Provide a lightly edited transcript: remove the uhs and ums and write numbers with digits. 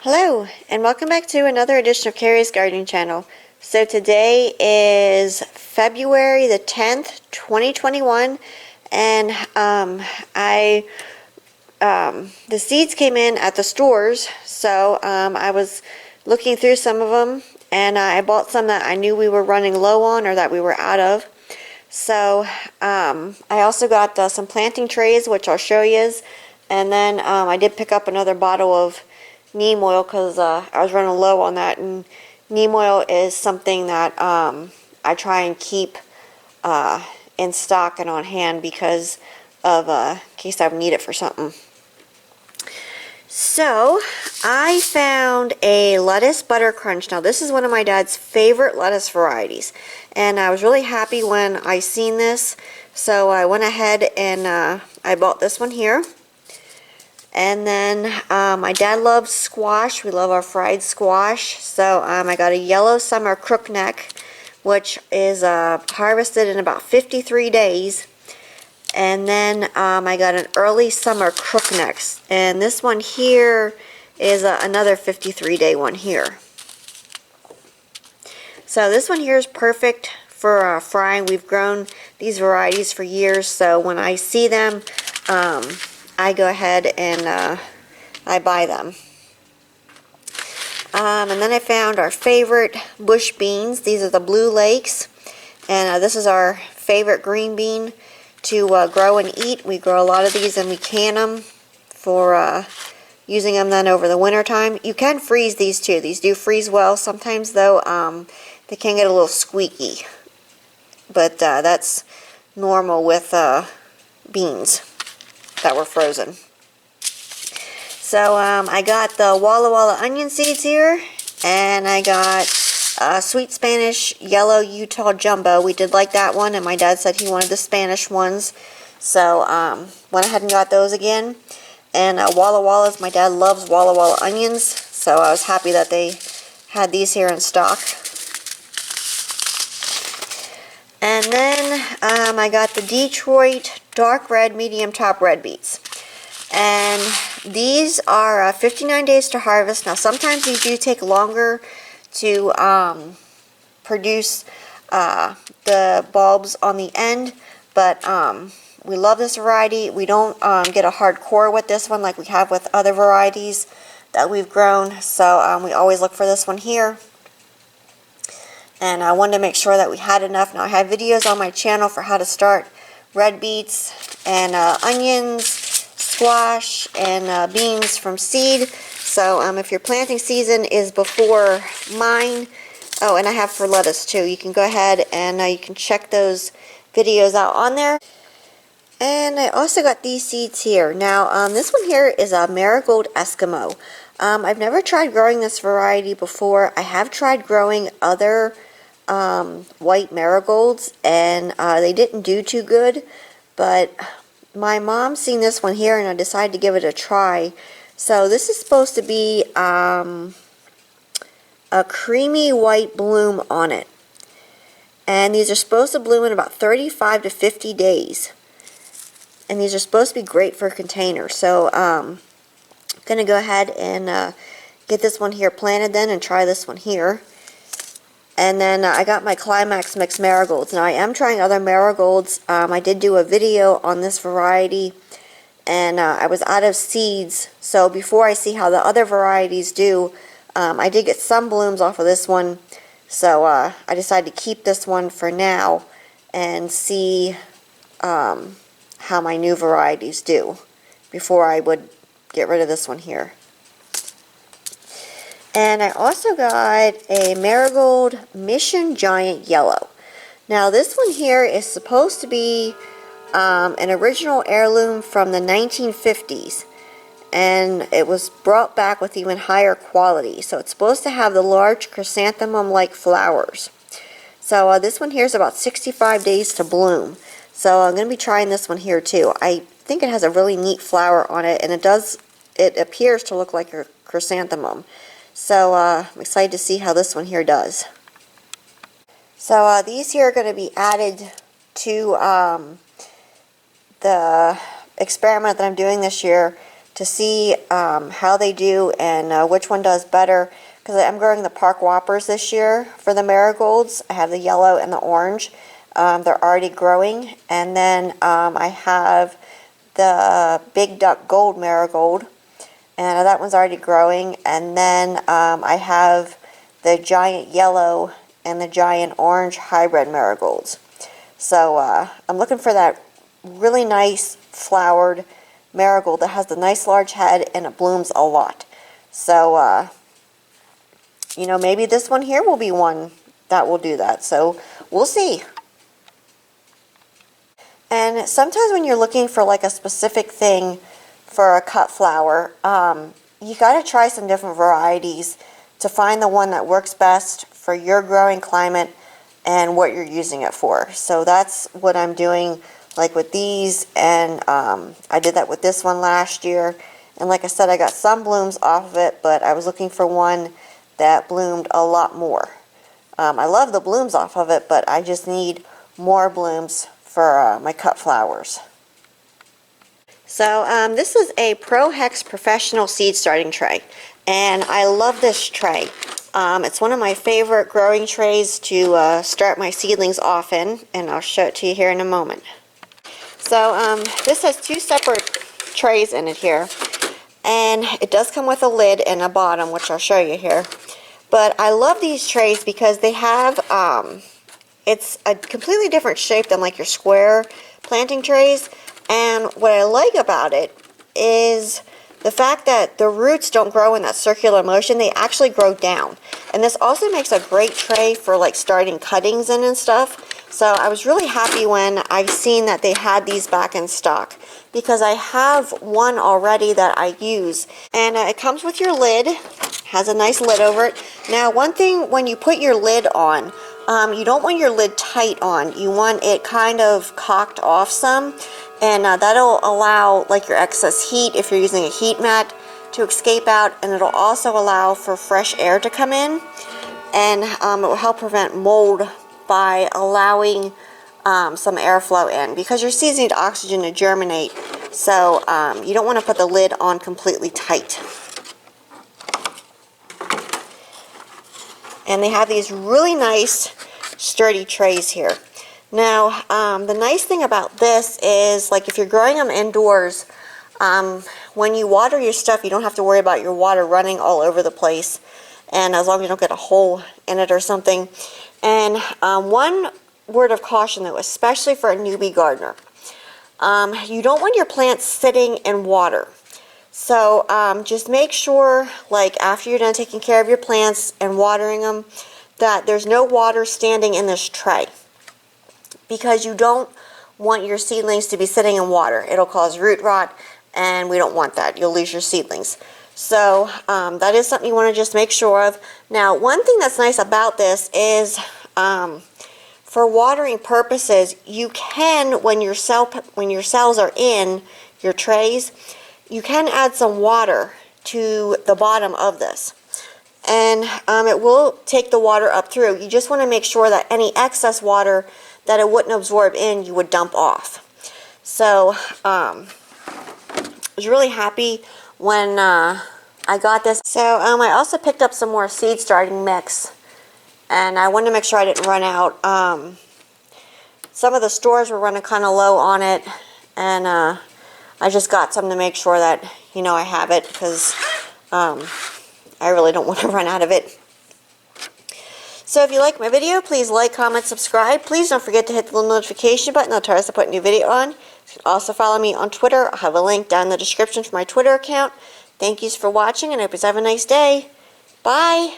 Hello, and welcome back to another edition of Carrie's Gardening Channel. So today is February the 10th, 2021, and the seeds came in at the stores, so I was looking through some of them, and I bought some that I knew we were running low on or that we were out of. So I also got some planting trays, which I'll show you, and then I did pick up another bottle of neem oil because I was running low on that, and neem oil is something that I try and keep in stock and on hand because of in case I need it for something. So I found a lettuce butter crunch. Now this is one of my dad's favorite lettuce varieties, and I was really happy when I seen this, so I went ahead and I bought this one here. And then my dad loves squash. We love our fried squash. So I got a yellow summer crookneck, which is harvested in about 53 days. And then I got an early summer crookneck. And this one here is another 53-day one here. So this one here is perfect for frying. We've grown these varieties for years, so when I see them, I go ahead and I buy them. And then I found our favorite bush beans. These are the Blue Lakes, and this is our favorite green bean to grow and eat. We grow a lot of these and we can them for using them then over the winter time. You can freeze these too. These do freeze well. Sometimes though they can get a little squeaky, but that's normal with beans that were frozen. So I got the Walla onion seeds here, and I got Sweet Spanish Yellow Utah Jumbo. We did like that one, and my dad said he wanted the Spanish ones, so went ahead and got those again. And Wallas, my dad loves Walla onions, so I was happy that they had these here in stock. And then I got the Detroit Dark Red Medium Top Red Beets. And these are 59 days to harvest. Now sometimes these do take longer to produce the bulbs on the end, but we love this variety. We don't get a hard core with this one like we have with other varieties that we've grown, so we always look for this one here. And I wanted to make sure that we had enough. Now I have videos on my channel for how to start red beets and onions, squash, and beans from seed. So if your planting season is before mine, oh, and I have for lettuce too. You can go ahead and you can check those videos out on there. And I also got these seeds here. Now this one here is a Marigold Eskimo. I've never tried growing this variety before. I have tried growing other white marigolds, and they didn't do too good, but my mom seen this one here and I decided to give it a try. So this is supposed to be a creamy white bloom on it, and these are supposed to bloom in about 35 to 50 days, and these are supposed to be great for a container. So I'm gonna go ahead and get this one here planted then and try this one here. And then I got my Climax mixed marigolds. Now I am trying other marigolds. I did do a video on this variety, and I was out of seeds. So before I see how the other varieties do, I did get some blooms off of this one. So I decided to keep this one for now and see how my new varieties do before I would get rid of this one here. And I also got a Marigold Mission Giant Yellow. Now this one here is supposed to be an original heirloom from the 1950s, and it was brought back with even higher quality. So it's supposed to have the large chrysanthemum-like flowers. So this one here is about 65 days to bloom. So I'm going to be trying this one here too. I think it has a really neat flower on it, and it appears to look like a chrysanthemum. So I'm excited to see how this one here does. So these here are going to be added to the experiment that I'm doing this year to see how they do and which one does better, because I'm growing the Park Whoppers this year for the marigolds. I have the yellow and the orange. They're already growing. And then I have the Big Duck Gold marigold, and that one's already growing. And then I have the giant yellow and the giant orange hybrid marigolds. So I'm looking for that really nice flowered marigold that has the nice large head and it blooms a lot. So you know, maybe this one here will be one that will do that. So we'll see. And sometimes when you're looking for like a specific thing for a cut flower, you got to try some different varieties to find the one that works best for your growing climate and what you're using it for. So that's what I'm doing, like with these, and I did that with this one last year. And like I said, I got some blooms off of it, but I was looking for one that bloomed a lot more. I love the blooms off of it, but I just need more blooms for my cut flowers. So this is a Pro Hex Professional Seed Starting Tray, and I love this tray. It's one of my favorite growing trays to start my seedlings off in, and I'll show it to you here in a moment. So this has two separate trays in it here, and it does come with a lid and a bottom, which I'll show you here. But I love these trays because they have, it's a completely different shape than like your square planting trays. And what I like about it is the fact that the roots don't grow in that circular motion. They actually grow down. And this also makes a great tray for like starting cuttings in and stuff. So I was really happy when I seen that they had these back in stock, because I have one already that I use. And it comes with your lid, has a nice lid over it. Now one thing, when you put your lid on, you don't want your lid tight on. You want it kind of cocked off some, and that'll allow like your excess heat, if you're using a heat mat, to escape out, and it'll also allow for fresh air to come in, and it will help prevent mold by allowing some airflow in, because your seeds need oxygen to germinate. So you don't want to put the lid on completely tight. And they have these really nice sturdy trays here. Now the nice thing about this is, like if you're growing them indoors, when you water your stuff, you don't have to worry about your water running all over the place, and as long as you don't get a hole in it or something. And one word of caution though, especially for a newbie gardener, you don't want your plants sitting in water. So just make sure, like after you're done taking care of your plants and watering them, that there's no water standing in this tray, because you don't want your seedlings to be sitting in water. It'll cause root rot, and we don't want that. You'll lose your seedlings. So that is something you want to just make sure of. Now one thing that's nice about this is for watering purposes, you can, when your cells are in your trays, you can add some water to the bottom of this, and it will take the water up through. You just want to make sure that any excess water that it wouldn't absorb in, you would dump off. So I was really happy when I got this. So I also picked up some more seed starting mix, and I wanted to make sure I didn't run out. Some of the stores were running kind of low on it, and I just got some to make sure that, you know, I have it, because I really don't want to run out of it. So if you like my video, please like, comment, subscribe. Please don't forget to hit the little notification button. That'll tell us to put a new video on. You can also follow me on Twitter. I'll have a link down in the description for my Twitter account. Thank you for watching, and I hope you have a nice day. Bye.